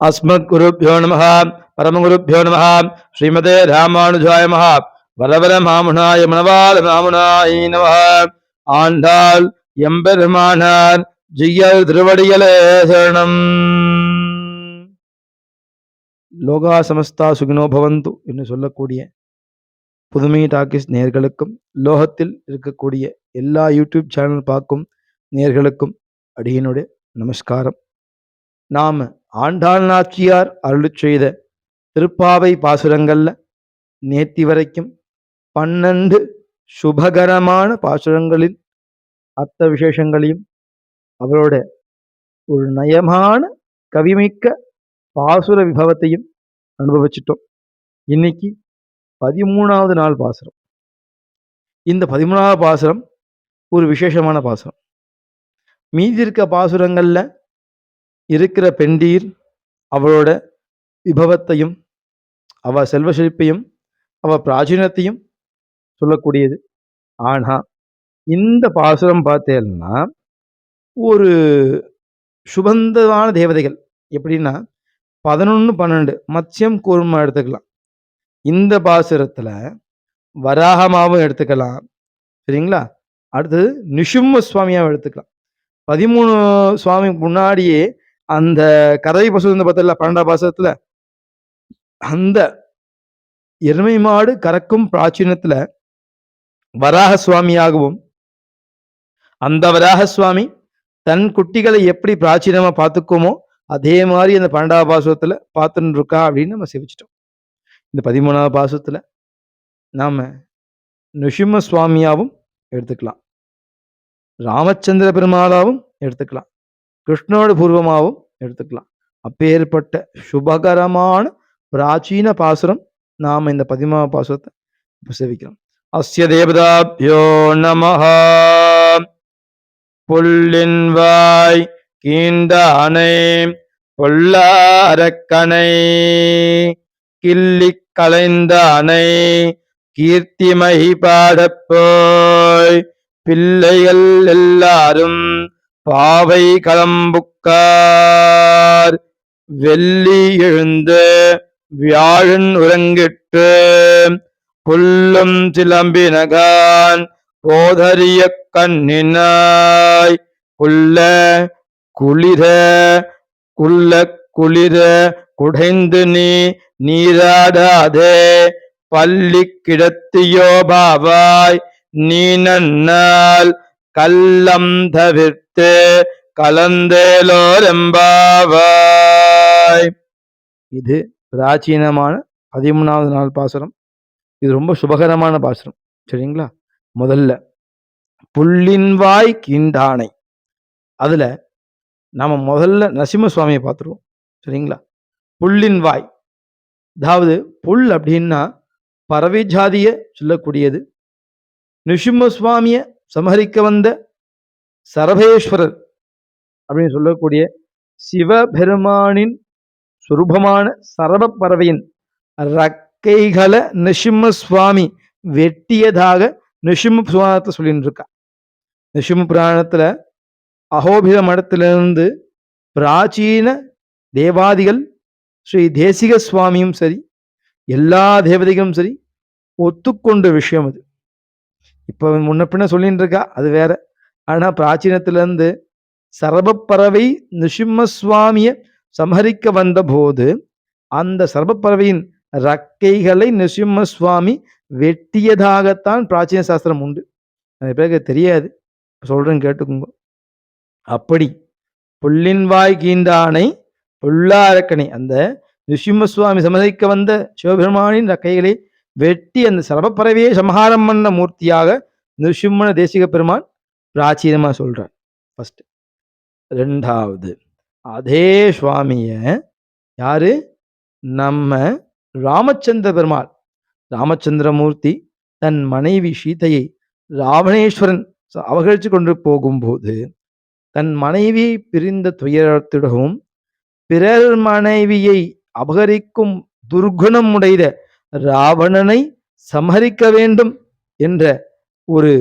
अस्मद्गुरुभ्यो नमः परमगुरुभ्यो नमः श्रीमते रामानुजाय नमः वरवர மாமுனாய மணவாள மாமுனாய நமः ஆண்டாள் எம்பெருமானார் ஜியல் திருவடிகளே சரணம். லோகா சமஸ்தா சுகினோ பவந்து என்று சொல்லக்கூடிய புதுமை டாக்கிஸ் நேர்களுக்கும் லோகத்தில் இருக்கக்கூடிய எல்லா யூடியூப் சேனல் பார்க்கும் நேர்களுக்கும் அடியினுடைய நமஸ்காரம். நாம ஆண்டாள் நாச்சியார் அருளிச் செய்த திருப்பாவை பாசுரங்கள்ல நேத்தி வரைக்கும் 12 சுபகரமான பாசுரங்களின் அர்த்த விசேஷங்களையும் அவரோட ஒரு நயமான கவிமிக்க பாசுர விபவத்தையும் அனுபவிச்சிட்டோம். இன்னைக்கு 13வது நாள் பாசுரம். இந்த 13வது பாசுரம் ஒரு விசேஷமான பாசுரம். மீதி இருக்க பாசுரங்கள்ல இருக்கிற பெண்டீர் அவளோட விபவத்தையும் அவ செல்வ செழிப்பையும் அவ பிராச்சீனத்தையும் சொல்லக்கூடியது. ஆனா இந்த பாசுரம் பார்த்தேன்னா ஒரு சுபந்தமான தேவதைகள் எப்படின்னா 11 12 மத்ஸ்யம் கூர்மம் எடுத்துக்கலாம். இந்த பாசுரத்துல வராகமாவும் எடுத்துக்கலாம், சரிங்களா? அடுத்தது நிஷும்ம சுவாமியாவும் எடுத்துக்கலாம். 13 சுவாமி முன்னாடியே அந்த கதவை பசு பார்த்தல 12ஆம் பாசுரத்துல அந்த எருமை மாடு கறக்கும் பிராச்சீனத்துல வராக சுவாமியாகவும் அந்த வராக சுவாமி தன் குட்டிகளை எப்படி பிராச்சீனமா பார்த்துக்குமோ அதே மாதிரி அந்த 12ஆம் பாசுரத்துல பார்த்துட்டு இருக்கா அப்படின்னு நம்ம சேவிச்சிட்டோம். இந்த 13ஆம் பாசுரத்துல நாம நிஷிம்ம சுவாமியாவும் எடுத்துக்கலாம், ராமச்சந்திர பெருமாளாவும் எடுத்துக்கலாம், கிருஷ்ணோட பூர்வமாகவும் எடுத்துக்கலாம். அப்பேற்பட்ட சுபகரமான பிராச்சீன பாசுரம் நாம இந்த 13ஆம் பாசுரத்தை சேவிக்கிறோம். அஸ்ய தேவதாப்யோ நமஹ. புல்லின் வாய் கீண்டானை பொல்லாரக்கனை கிள்ளி கலைந்தானை கீர்த்திமை பாடப்போய் பிள்ளைகள் எல்லாரும் பாவை களம்புக்கார் வெள்ளி எழுந்து வியாழன் உறங்கிட்டு புல்லும் சிலம்பினகான் போதறிய கண்ணினாய் குள்ள குளிர குள்ள குளிர குடைந்து நீ நீராடாதே பள்ளி கிடத்தியோ பாவாய் நீ நன்னால் கள்ளம் தவிர்த்து கலந்தேலோரெம்பாவாய். இது பிராச்சீனமான 13வது நாள் பாசுரம். இது ரொம்ப சுபகரமான பாசுரம், சரிங்களா? முதல்ல புல்லின் வாய் கீண்டானை, அதுல நாம முதல்ல நரசிம்ம சுவாமியை பார்த்துருவோம், சரிங்களா? புல்லின் வாய், அதாவது புல் அப்படின்னா பறவை ஜாதிய சொல்லக்கூடியது. நிருசிம்ம சுவாமிய சமஹரிக்க வந்த சரபேஸ்வரர் அப்படின்னு சொல்லக்கூடிய சிவபெருமானின் சுரூபமான சரப பறவையின் ரக்கைகளை நிருசிம்ம சுவாமி வெட்டியதாக நிருசிம்ம புராணத்தை சொல்லிட்டு இருக்கா. நிருசிம்ம புராணத்துல அகோபில மடத்திலிருந்து பிராச்சீன தேவாதிகள் ஸ்ரீ தேசிக சுவாமியும் சரி எல்லா தேவதைகளும் சரி ஒத்துக்கொண்ட விஷயம் அது. இப்ப முன்ன பின்ன சொல்லிட்டு இருக்கா, அது வேற. ஆனா பிராச்சீனத்திலிருந்து சரபப்பறவை நிருசிம்ம சுவாமிய சம்ஹரிக்க வந்த போது அந்த சரபப்பறவையின் ரக்கைகளை நிருசிம்ம சுவாமி வெட்டியதாகத்தான் பிராச்சீன சாஸ்திரம் உண்டு. நிறைய பேருக்கு தெரியாது, சொல்றேன் கேட்டுக்கோங்க. அப்படி புல்லின் வாய் கீண்டானை பொல்லாரக்கனை, அந்த நிருசிம்ம சுவாமி சமஹரிக்க வந்த சிவபெருமானின் ரக்கைகளை வெட்டி அந்த சரபப்பறவையை சம்ஹாரம் பண்ண மூர்த்தியாக நிருசிம்மன தேசிக பெருமான் பிராச்சீனமா சொல்றார். ஃபர்ஸ்ட். ரெண்டாவது, அதே சுவாமிய யாரு? நம்ம ராமச்சந்திர பெருமாள், ராமச்சந்திரமூர்த்தி தன் மனைவி சீதையை ராவணேஸ்வரன் அபகரித்து கொண்டு போகும்போது தன் மனைவி பிரிந்த துயரத்திடவும் பிறர் மனைவியை அபகரிக்கும் துர்குணம் உடைய ராவணனை சம்ஹரிக்க வேண்டும் என்ற ஒரு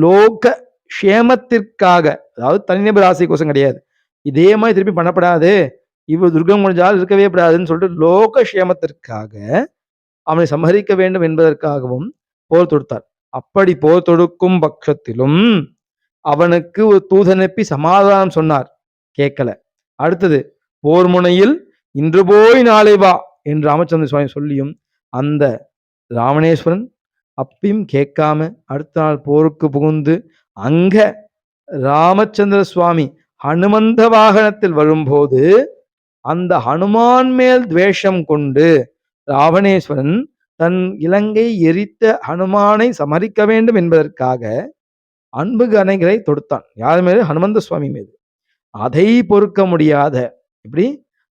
லோக க்ஷேமத்திற்காக, அதாவது தனிநபர் ஆசை கோசம் கிடையாது, இதே மாதிரி திருப்பி பண்ணப்படாது, இவர் துர்கம் முடிஞ்சால் இருக்கவே கூடாதுன்னு சொல்லிட்டு லோகக்ஷேமத்திற்காக அவனை சம்ஹரிக்க வேண்டும் என்பதற்காகவும் போர் தொடுத்தார். அப்படி போர் தொடுக்கும் பட்சத்திலும் அவனுக்கு ஒரு தூதனுப்பி சமாதானம் சொன்னார், கேட்கல. அடுத்தது போர் முனையில் இன்று போய் நாளை வா என்று ராமச்சந்திர சுவாமி சொல்லியும் அந்த ராவணேஸ்வரன் அப்பயும் கேட்காம அடுத்த நாள் போருக்கு புகுந்து அங்க ராமச்சந்திர சுவாமி ஹனுமந்த வாகனத்தில் வரும்போது அந்த ஹனுமான் மேல் துவேஷம் கொண்டு ராவணேஸ்வரன் தன் இலங்கை எரித்த ஹனுமானை சமரிக்க வேண்டும் என்பதற்காக அன்பு கணைகளை தொடுத்தான். யார் மீது? ஹனுமந்த சுவாமி மீது. அதை பொறுக்க முடியாத இப்படி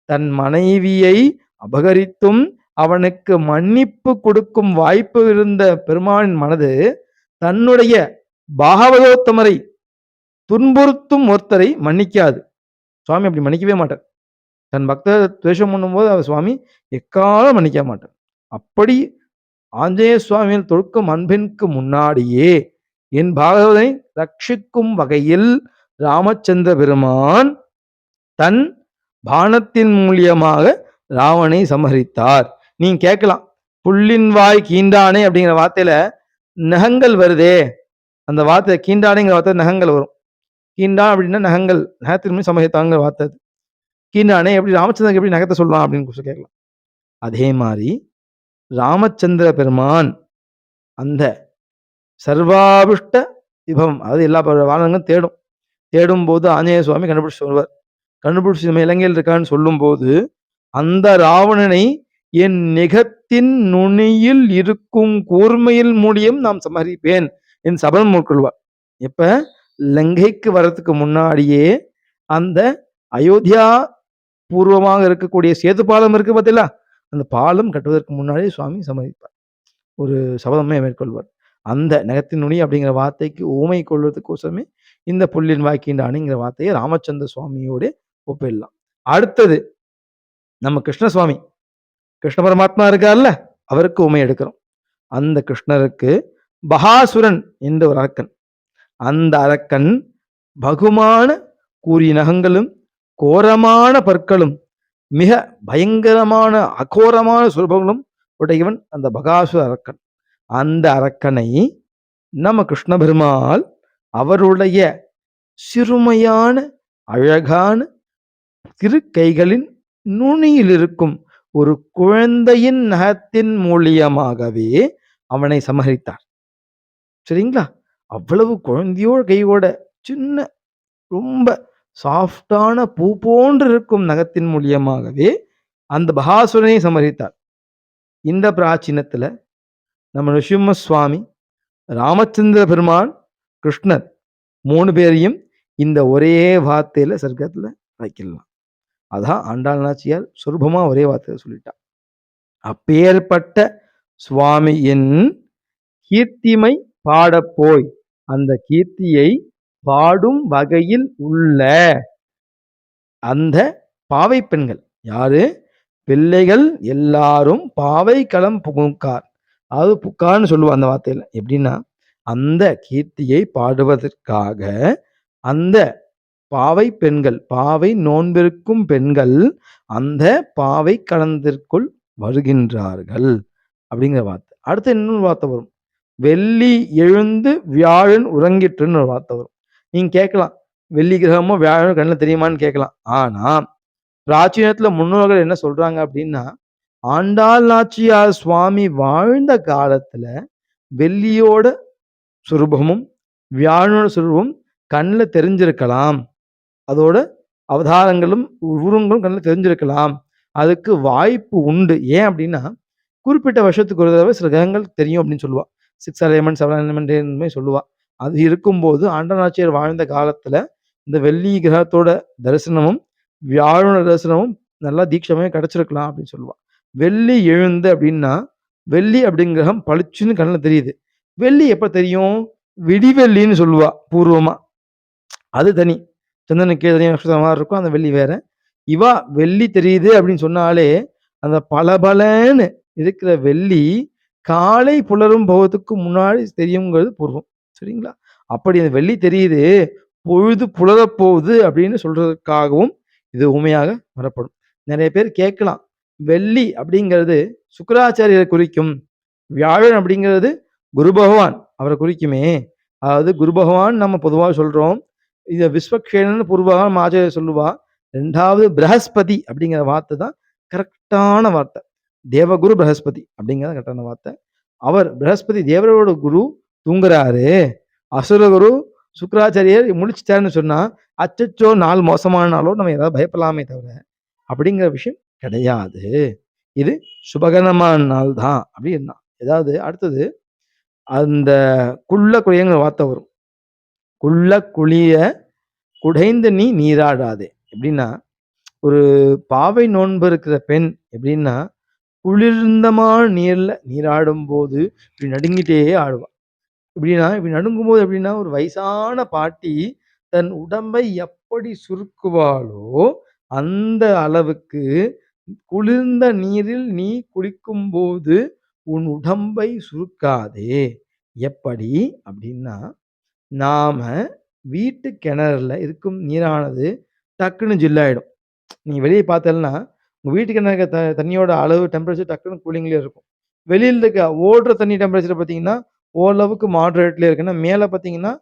தன் மனைவியை அபகரித்தும் அவனுக்கு மன்னிப்பு கொடுக்கும் வாய்ப்பு இருந்த பெருமானின் மனது தன்னுடைய பாகவதோத்தமரை துன்புறுத்தும் ஒருத்தரை மன்னிக்காது. சுவாமி அப்படி மன்னிக்கவே மாட்டார். தன் பக்தர் துவேஷம் பண்ணும்போது அவர் சுவாமி எக்காலம் மன்னிக்க மாட்டார். அப்படி ஆஞ்சநேய சுவாமியில் தொடுக்கும் அன்பிற்கு முன்னாடியே என் பாகவதனை ரட்சிக்கும் வகையில் ராமச்சந்திர பெருமான் தன் பானத்தின் மூலியமாக ராவனை சமரித்தார். நீங்க கேட்கலாம், புள்ளின் வாய் கீண்டானே அப்படிங்கிற வார்த்தையில நகங்கள் வருதே, அந்த வார்த்தை கீண்டானேங்கிற வார்த்தை நகங்கள் வரும். கீண்டான் அப்படின்னா நகங்கள், நகத்தின் சமரித்தாங்கிற வார்த்தை. கீண்டானே எப்படி ராமச்சந்திரனுக்கு எப்படி நகத்தை சொல்லலாம் அப்படின்னு கேட்கலாம். அதே மாதிரி ராமச்சந்திர பெருமான் அந்த சர்வாபிஷ்ட விபவம், அதாவது எல்லா வானங்களும் தேடும் போது ஆஞ்சநேய சுவாமி கண்டுபிடிச்சு சொல்வார். கண்டுபிடிச்சு நம்ம இலங்கையில் இருக்கான்னு சொல்லும் போது அந்த ராவணனை என் நிகத்தின் நுனியில் இருக்கும் கூர்மையில் மூலியம் நாம் சமரிப்பேன் என் சபதம் மேற்கொள்வார். இப்ப லங்கைக்கு வர்றதுக்கு முன்னாடியே அந்த அயோத்தியா பூர்வமாக இருக்கக்கூடிய சேது பாலம் இருக்கு பார்த்தீங்களா, அந்த பாலம் கட்டுவதற்கு முன்னாடியே சுவாமி சமரிப்பார், ஒரு சபதமே மேற்கொள்வார். அந்த நகத்தின் நுனி அப்படிங்கிற வார்த்தைக்கு ஊமை கொள்வதற்கோசமே இந்த புள்ளின் வாய்க்கின்றானுங்கிற வார்த்தையை ராமச்சந்திர சுவாமியோட ஒப்பிடலாம். அடுத்தது நம்ம கிருஷ்ண சுவாமி, கிருஷ்ண பரமாத்மா இருக்கார்ல, அவருக்கு உமை எடுக்கிறோம். அந்த கிருஷ்ணருக்கு பகாசுரன் என்ற ஒரு அரக்கன், அந்த அரக்கன் பகுமான கூறிய நகங்களும் கோரமான பற்களும் மிக பயங்கரமான அகோரமான சுரூபங்களும் உடையவன் அந்த பகாசுர அரக்கன். அந்த அரக்கனை நம்ம கிருஷ்ண பெருமாள் அவருடைய சிறுமையான அழகான திரு கைகளின் நுனியில் இருக்கும் ஒரு குழந்தையின் நகத்தின் மூலியமாகவே அவனை சமரித்தார். சரிங்களா? அவ்வளவு குழந்தையோட கையோட சின்ன ரொம்ப சாஃப்டான பூ போன்று இருக்கும் நகத்தின் மூலியமாகவே அந்த பகாசுரனை சமரித்தார். இந்த பிராச்சீனத்துல நம்ம ரிஷிம்ம சுவாமி, ராமச்சந்திர பெருமான், கிருஷ்ணர் 3 பேரையும் இந்த ஒரே வார்த்தையில சொர்க்கத்துல வைக்கலாம். அதான் ஆண்டாள் நாச்சியார் சுரூபமா ஒரே வார்த்தையில சொல்லிட்டா. அப்பேற்பட்ட சுவாமியின் கீர்த்திமை பாடப்போய் அந்த கீர்த்தியை பாடும் வகையில் உள்ள அந்த பாவை பெண்கள் யாரு? பிள்ளைகள் எல்லாரும் பாவை களம் புகுக்கார். அதாவது புக்கார்னு சொல்லுவா அந்த வார்த்தையில. எப்படின்னா அந்த கீர்த்தியை பாடுவதற்காக அந்த பாவை பெண்கள், பாவை நோன்பிருக்கும் பெண்கள் அந்த பாவை களத்திற்குள் வருகின்றார்கள் அப்படிங்கிற வார்த்தை. அடுத்து இன்னொரு வார்த்தை வரும், வெள்ளி எழுந்து வியாழன் உறங்கிட்டுன்னு ஒரு வார்த்தை வரும். நீங்க கேட்கலாம், வெள்ளி கிரகமும் வியாழனும் கண்ணில் தெரியுமான்னு கேட்கலாம். ஆனா பிராச்சீனத்துல முன்னோர்கள் என்ன சொல்றாங்க அப்படின்னா, ஆண்டாள் நாச்சியார் சுவாமி வாழ்ந்த காலத்துல வெள்ளியோட சுரூபமும் வியாழனோட சுரூபமும் கண்ணில் தெரிஞ்சிருக்கலாம், அதோட அவதாரங்களும் உருவங்களும் கண்ணில் தெரிஞ்சிருக்கலாம், அதுக்கு வாய்ப்பு உண்டு. ஏன் அப்படின்னா குறிப்பிட்ட வருஷத்துக்கு ஒரு தடவை சில கிரகங்கள் தெரியும் அப்படின்னு சொல்லுவா. 6 எலிமெண்ட் 7 எலிமெண்ட் சொல்லுவா. அது இருக்கும்போது ஆண்டாள் நாச்சியார் வாழ்ந்த காலத்துல இந்த வெள்ளி கிரகத்தோட தரிசனமும் வியாழனோட தரிசனமும் நல்லா தீட்சமே கிடைச்சிருக்கலாம் அப்படின்னு சொல்லுவா. வெள்ளி எழுந்து அப்படின்னா வெள்ளி அப்படிங்கிற கிரகம் பளிச்சுன்னு கண்ணில் தெரியுது. வெள்ளி எப்ப தெரியும்? விடிவெள்ளின்னு சொல்லுவா பூர்வமா, அது தனி. சந்திரனுக்கு தனியாக நட்சத்திரமா இருக்கும், அந்த வெள்ளி வேற. இவா வெள்ளி தெரியுது அப்படின்னு சொன்னாலே அந்த பலபலன்னு இருக்கிற வெள்ளி காலை புலரும் போவதுக்கு முன்னாடி தெரியுங்கிறது பூர்வம். சரிங்களா? அப்படி அந்த வெள்ளி தெரியுது, பொழுது புலரப்போகுது அப்படின்னு சொல்றதுக்காகவும் இது உண்மையாக வரப்படும். நிறைய பேர் கேட்கலாம். வெள்ளி அப்படிங்கிறது சுக்கிராச்சாரியரை குறிக்கும். வியாழன் அப்படிங்கிறது குரு பகவான் அவரை குறிக்குமே. அதாவது குரு பகவான் நம்ம பொதுவா சொல்றோம். இத விஸ்வக்ஷேனன்னு பூர்வமா ஆச்சாரியர் சொல்லுவா. 2வது பிரஹஸ்பதி அப்படிங்கிற வார்த்தை தான் கரெக்டான வார்த்தை. தேவகுரு பிரஹஸ்பதி அப்படிங்கிறது கரெக்டான வார்த்தை. அவர் பிரஹஸ்பதி தேவரோட குரு தூங்குறாரு. அசுரகுரு சுக்கிராச்சாரியர் முழிச்சுட்டாருன்னு சொன்னா, அச்சச்சோ! நாள் மோசமான நம்ம ஏதாவது பயப்படலாமே தவிர, அப்படிங்கிற விஷயம் கிடையாது. இது சுபகரமான நாள் தான் அப்படின்னா. ஏதாவது அடுத்தது அந்த குள்ள குழியங்கிற வார்த்தை வரும். குள்ள குழிய குடைந்து நீ நீராடாதே. எப்படின்னா, ஒரு பாவை நோன்பு இருக்கிற பெண் எப்படின்னா, குளிர்ந்தமான நீர்ல நீராடும்போது இப்படி நடுங்கிட்டே ஆடுவா. எப்படின்னா, இப்படி நடுங்கும்போது எப்படின்னா, ஒரு வயசான பாட்டி தன் உடம்பை எப்படி சுருக்குவாளோ, அந்த அளவுக்கு குளிர்ந்த நீரில் நீ குளிக்கும்போது உன் உடம்பை சுருக்காதே. எப்படி அப்படின்னா, நாம வீட்டு கிணறுல இருக்கும் நீரானது டக்குன்னு ஜில்லாயிடும். நீங்க வெளிய பார்த்தேன்னா, உங்க வீட்டு கிணறு இருக்க தண்ணியோட அளவு டெம்பரேச்சர் டக்குன்னு கூலிங்லயே இருக்கும். வெளியில இருக்க ஓடுற தண்ணி டெம்பரேச்சர் பார்த்தீங்கன்னா, ஓரளவுக்கு மாடரேட்லயே இருக்குன்னா, மேல பார்த்தீங்கன்னா,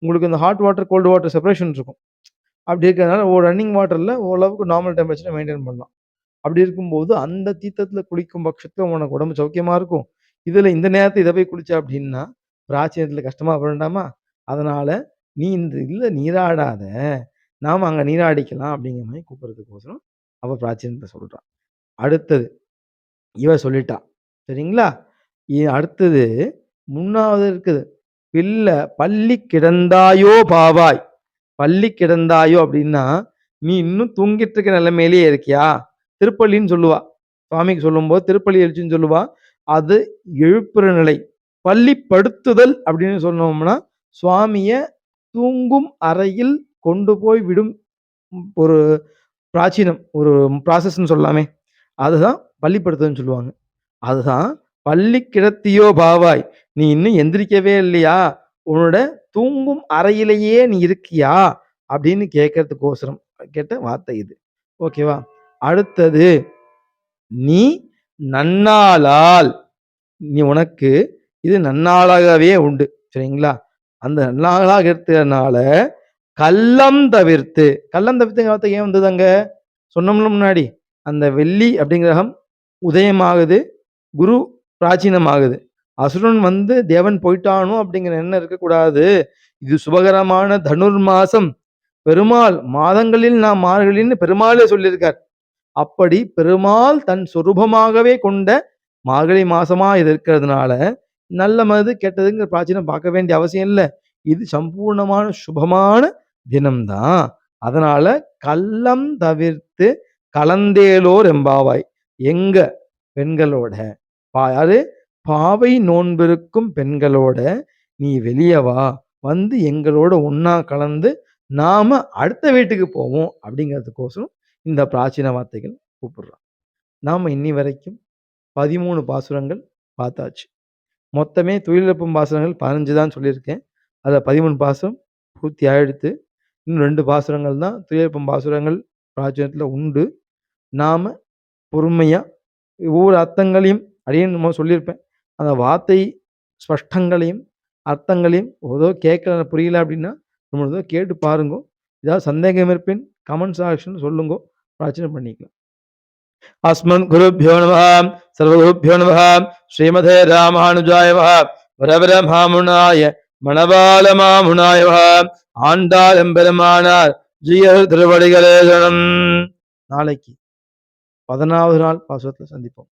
உங்களுக்கு இந்த hot water, cold water separation இருக்கும். அப்படி இருக்கிறதுனால ரன்னிங் வாட்டர்ல ஓரளவுக்கு நார்மல் டெம்பரேச்சர மெயின்டெயின் பண்ணலாம். அப்படி இருக்கும்போது, அந்த தீர்த்தத்துல குளிக்கும் பட்சத்துல உனக்கு உடம்பு சௌக்கியமா இருக்கும். இதுல இந்த நேரத்துல இத போய் குளிச்ச அப்படின்னா, பிராச்சீனத்துல கஷ்டமா பட வேண்டாமா? அதனால நீ இந்த இதுல நீராடாத. நாம அங்க நீராடிக்கலாம் அப்படிங்கிற மாரி கூப்பிடுறதுக்கோசரம் அவ பிராச்சீனத்துல சொல்றா. அடுத்தது இவ சொல்லிட்டா. சரிங்களா? அடுத்தது 3வது இருக்குது. பள்ளி கிடந்தாயோ பாவாய். பள்ளி கிடந்தாயோ அப்படின்னா, நீ இன்னும் தூங்கிட்டு இருக்க நிலைமையிலேயே இருக்கியா? திருப்பள்ளின்னு சொல்லுவா. சுவாமிக்கு சொல்லும்போது திருப்பள்ளி எழுச்சின்னு சொல்லுவா. அது எழுப்புற நிலை. பள்ளி படுத்துதல் அப்படின்னு சொன்னோம்னா, சுவாமிய தூங்கும் அறையில் கொண்டு போய் விடும் ஒரு பிராச்சீனம். ஒரு ப்ராசஸ்ன்னு சொல்லலாமே. அதுதான் பள்ளிப்படுத்துதல்ன்னு சொல்லுவாங்க. அதுதான் "பள்ளி கிடத்தியோ பாவாய்" நீ இன்னும் எந்திரிக்கவே இல்லையா? உன்னோட தூங்கும் அறையிலேயே நீ இருக்கியா? அப்படின்னு கேட்கறதுக்கோசரம் கேட்ட வார்த்தை இது. ஓகேவா? அடுத்தது நீ நன்னாளால் நீ உனக்கு இது நன்னாளாகவே உண்டு. சரிங்களா? அந்த நன்னாளாக இருக்கிறதுனால கள்ளம் தவிர்த்து கள்ளம் தவிர்த்துங்கிற வார்த்தை ஏன் வந்தது அங்க? சொன்னோம்ல முன்னாடி. அந்த வெள்ளி அப்படிங்கிற கிரகம் உதயமாகுது. குரு பிராச்சீனமாகுது. அசுரன் வந்து தேவன் போயிட்டானோ அப்படிங்கிற எண்ணம் இருக்கக்கூடாது. இது சுபகரமான தனுர் மாசம். பெருமாள் மாதங்களில் நாம் மார்கழின்னு பெருமாளே சொல்லியிருக்கார். அப்படி பெருமாள் தன் சொரூபமாகவே கொண்ட மார்கழி மாசமா இது இருக்கிறதுனால, நல்லது, கெட்டதுங்கிற பிராச்சீனம் பார்க்க வேண்டிய அவசியம் இல்ல. இது சம்பூர்ணமான சுபமான தினம் தான். அதனால கள்ளம் தவிர்த்து கலந்தேலோர் எம்பாவாய். எங்க பெண்களோட யாரு? பாவை நோன்பிருக்கும் பெண்களோட நீ வெளிய வா. வந்து எங்களோட ஒண்ணா கலந்து நாம அடுத்த வீட்டுக்கு போவோம் அப்படிங்கிறதுக்கோசரம் இந்த பிராச்சீன வார்த்தைகள் கூப்பிடுறான். நாம இன்னி வரைக்கும் 13 பாசுரங்கள் பார்த்தாச்சு. மொத்தமே துயிலெழுப்பும் பாசுரங்கள் 15 தான் சொல்லியிருக்கேன். அதுல 13 பாசுரம் பூர்த்தி ஆயிடுத்து. இன்னும் 2 பாசுரங்கள் தான் துயிலெழுப்பும் பாசுரங்கள் பிராச்சீனத்துல உண்டு. நாம பொறுமையா ஒவ்வொரு அர்த்தங்களையும் அடியேன் நம்ம சொல்லியிருப்பேன். அந்த வார்த்தை ஸ்பஷ்டங்களையும், அர்த்தங்களையும் ஏதோ கேட்கல புரியல அப்படின்னா, நம்ம ஏதோ கேட்டு பாருங்கோ. ஏதாவது சந்தேகம் இருப்பின் கமெண்ட் செக்ஷன்ல சொல்லுங்கோ. பிரார்த்தனை பண்ணிக்கலாம். अस्मद्गुरुभ्यो नमः सर्वगुरुभ्यो नमः श्रीमते रामानुजाय नमः வரவரமாமுனாய மணவாளமாமுனாய ஆண்டாள் எம்பெருமானார் ஜீயர் திருவடிகளே சரணம். நாளைக்கு 14வது நாள் பாசுரத்துல சந்திப்போம்.